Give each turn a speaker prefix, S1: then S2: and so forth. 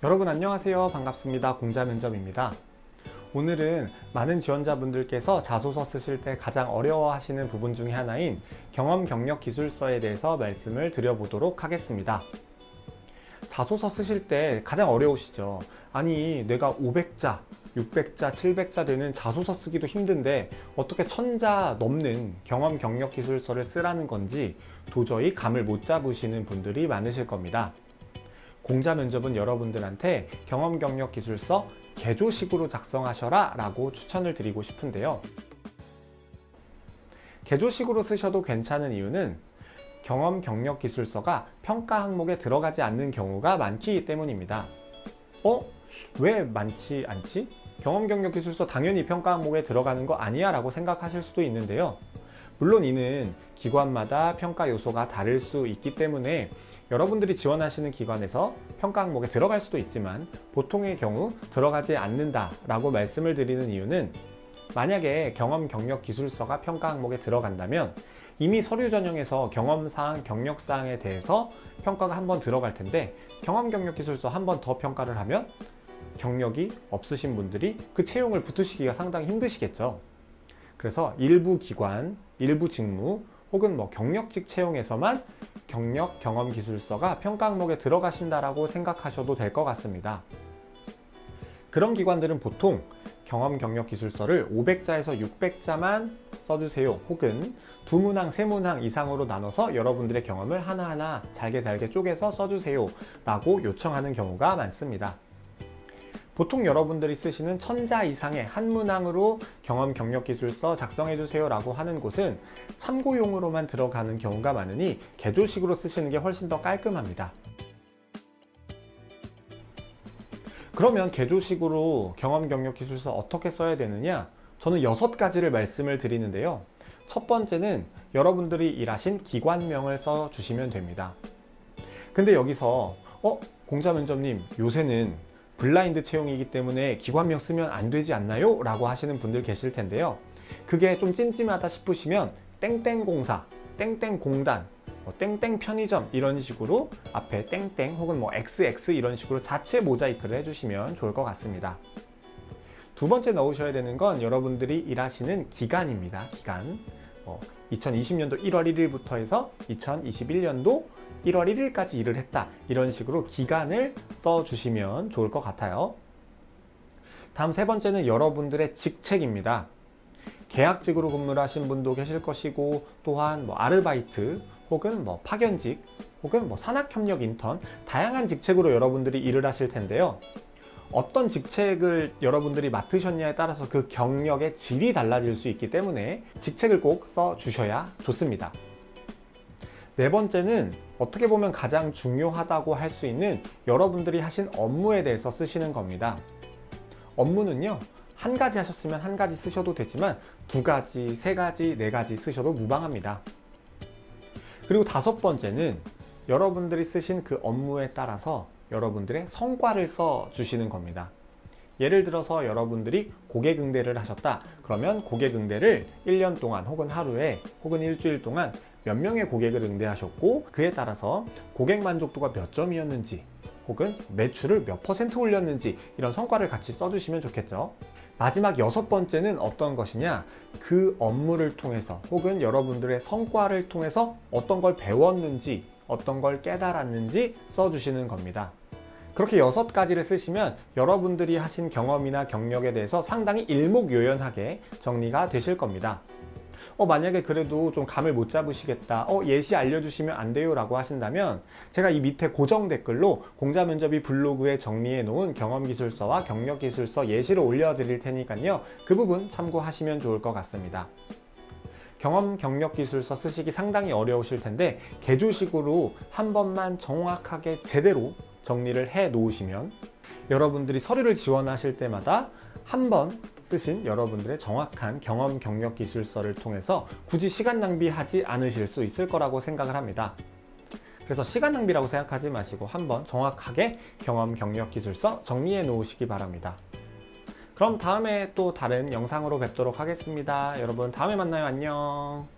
S1: 여러분 안녕하세요. 반갑습니다. 공자면접입니다. 오늘은 많은 지원자분들께서 자소서 쓰실 때 가장 어려워하시는 부분 중에 하나인 경험 경력 기술서에 대해서 말씀을 드려보도록 하겠습니다. 자소서 쓰실 때 가장 어려우시죠? 아니, 내가 500자, 600자, 700자 되는 자소서 쓰기도 힘든데 어떻게 1000자 넘는 경험 경력 기술서를 쓰라는 건지 도저히 감을 못 잡으시는 분들이 많으실 겁니다. 공자 면접은 여러분들한테 경험 경력 기술서 개조식으로 작성하셔라 라고 추천을 드리고 싶은데요. 개조식으로 쓰셔도 괜찮은 이유는 경험 경력 기술서가 평가 항목에 들어가지 않는 경우가 많기 때문입니다. 왜 많지 않지? 경험 경력 기술서 당연히 평가 항목에 들어가는 거 아니야 라고 생각하실 수도 있는데요. 물론 이는 기관마다 평가 요소가 다를 수 있기 때문에 여러분들이 지원하시는 기관에서 평가 항목에 들어갈 수도 있지만 보통의 경우 들어가지 않는다 라고 말씀을 드리는 이유는, 만약에 경험 경력 기술서가 평가 항목에 들어간다면 이미 서류 전형에서 경험사항, 경력사항에 대해서 평가가 한번 들어갈 텐데, 경험 경력 기술서 한 번 더 평가를 하면 경력이 없으신 분들이 그 채용을 붙으시기가 상당히 힘드시겠죠. 그래서 일부 기관, 일부 직무 혹은 경력직 채용에서만 경력 경험 기술서가 평가 항목에 들어가신다라고 생각하셔도 될 것 같습니다. 그런 기관들은 보통 경험 경력 기술서를 500자에서 600자만 써주세요, 혹은 2문항, 3문항 이상으로 나눠서 여러분들의 경험을 하나하나 잘게 쪼개서 써주세요 라고 요청하는 경우가 많습니다. 보통 여러분들이 쓰시는 1000자 이상의 한 문항으로 경험 경력 기술서 작성해주세요 라고 하는 곳은 참고용으로만 들어가는 경우가 많으니 개조식으로 쓰시는 게 훨씬 더 깔끔합니다. 그러면 개조식으로 경험 경력 기술서 어떻게 써야 되느냐? 저는 6가지를 말씀을 드리는데요. 첫 번째는 여러분들이 일하신 기관명을 써주시면 됩니다. 근데 여기서 공자면접님, 요새는 블라인드 채용이기 때문에 기관명 쓰면 안 되지 않나요? 라고 하시는 분들 계실 텐데요. 그게 좀 찜찜하다 싶으시면 땡땡공사, 땡땡공단, 땡땡 편의점 이런 식으로 앞에 땡땡 혹은 XX 이런 식으로 자체 모자이크를 해주시면 좋을 것 같습니다. 두 번째 넣으셔야 되는 건 여러분들이 일하시는 기간입니다. 기간. 2020년도 1월 1일부터 해서 2021년도 1월 1일까지 일을 했다, 이런 식으로 기간을 써주시면 좋을 것 같아요. 다음 세 번째는 여러분들의 직책입니다. 계약직으로 근무를 하신 분도 계실 것이고, 또한 아르바이트 혹은 파견직 혹은 산학협력 인턴, 다양한 직책으로 여러분들이 일을 하실 텐데요. 어떤 직책을 여러분들이 맡으셨냐에 따라서 그 경력의 질이 달라질 수 있기 때문에 직책을 꼭 써주셔야 좋습니다. 네 번째는 어떻게 보면 가장 중요하다고 할 수 있는 여러분들이 하신 업무에 대해서 쓰시는 겁니다. 업무는요, 한 가지 하셨으면 한 가지 쓰셔도 되지만 2가지, 3가지, 4가지 쓰셔도 무방합니다. 그리고 다섯 번째는 여러분들이 쓰신 그 업무에 따라서 여러분들의 성과를 써주시는 겁니다. 예를 들어서 여러분들이 고객 응대를 하셨다. 그러면 고객 응대를 1년 동안 혹은 하루에 혹은 일주일 동안 몇 명의 고객을 응대하셨고, 그에 따라서 고객 만족도가 몇 점이었는지 혹은 매출을 몇 % 올렸는지, 이런 성과를 같이 써주시면 좋겠죠. 마지막 6번째는 어떤 것이냐, 그 업무를 통해서 혹은 여러분들의 성과를 통해서 어떤 걸 배웠는지, 어떤 걸 깨달았는지 써주시는 겁니다. 그렇게 6가지를 쓰시면 여러분들이 하신 경험이나 경력에 대해서 상당히 일목요연하게 정리가 되실 겁니다. 만약에 그래도 좀 감을 못 잡으시겠다, 예시 알려주시면 안 돼요 라고 하신다면, 제가 이 밑에 고정 댓글로 공자면접이 블로그에 정리해 놓은 경험기술서와 경력기술서 예시를 올려드릴 테니까요, 그 부분 참고하시면 좋을 것 같습니다. 경험 경력 기술서 쓰시기 상당히 어려우실 텐데, 개조식으로 한 번만 정확하게 제대로 정리를 해 놓으시면 여러분들이 서류를 지원하실 때마다 한 번 쓰신 여러분들의 정확한 경험 경력 기술서를 통해서 굳이 시간 낭비하지 않으실 수 있을 거라고 생각을 합니다. 그래서 시간 낭비라고 생각하지 마시고 한번 정확하게 경험 경력 기술서 정리해 놓으시기 바랍니다. 그럼 다음에 또 다른 영상으로 뵙도록 하겠습니다. 여러분 다음에 만나요. 안녕.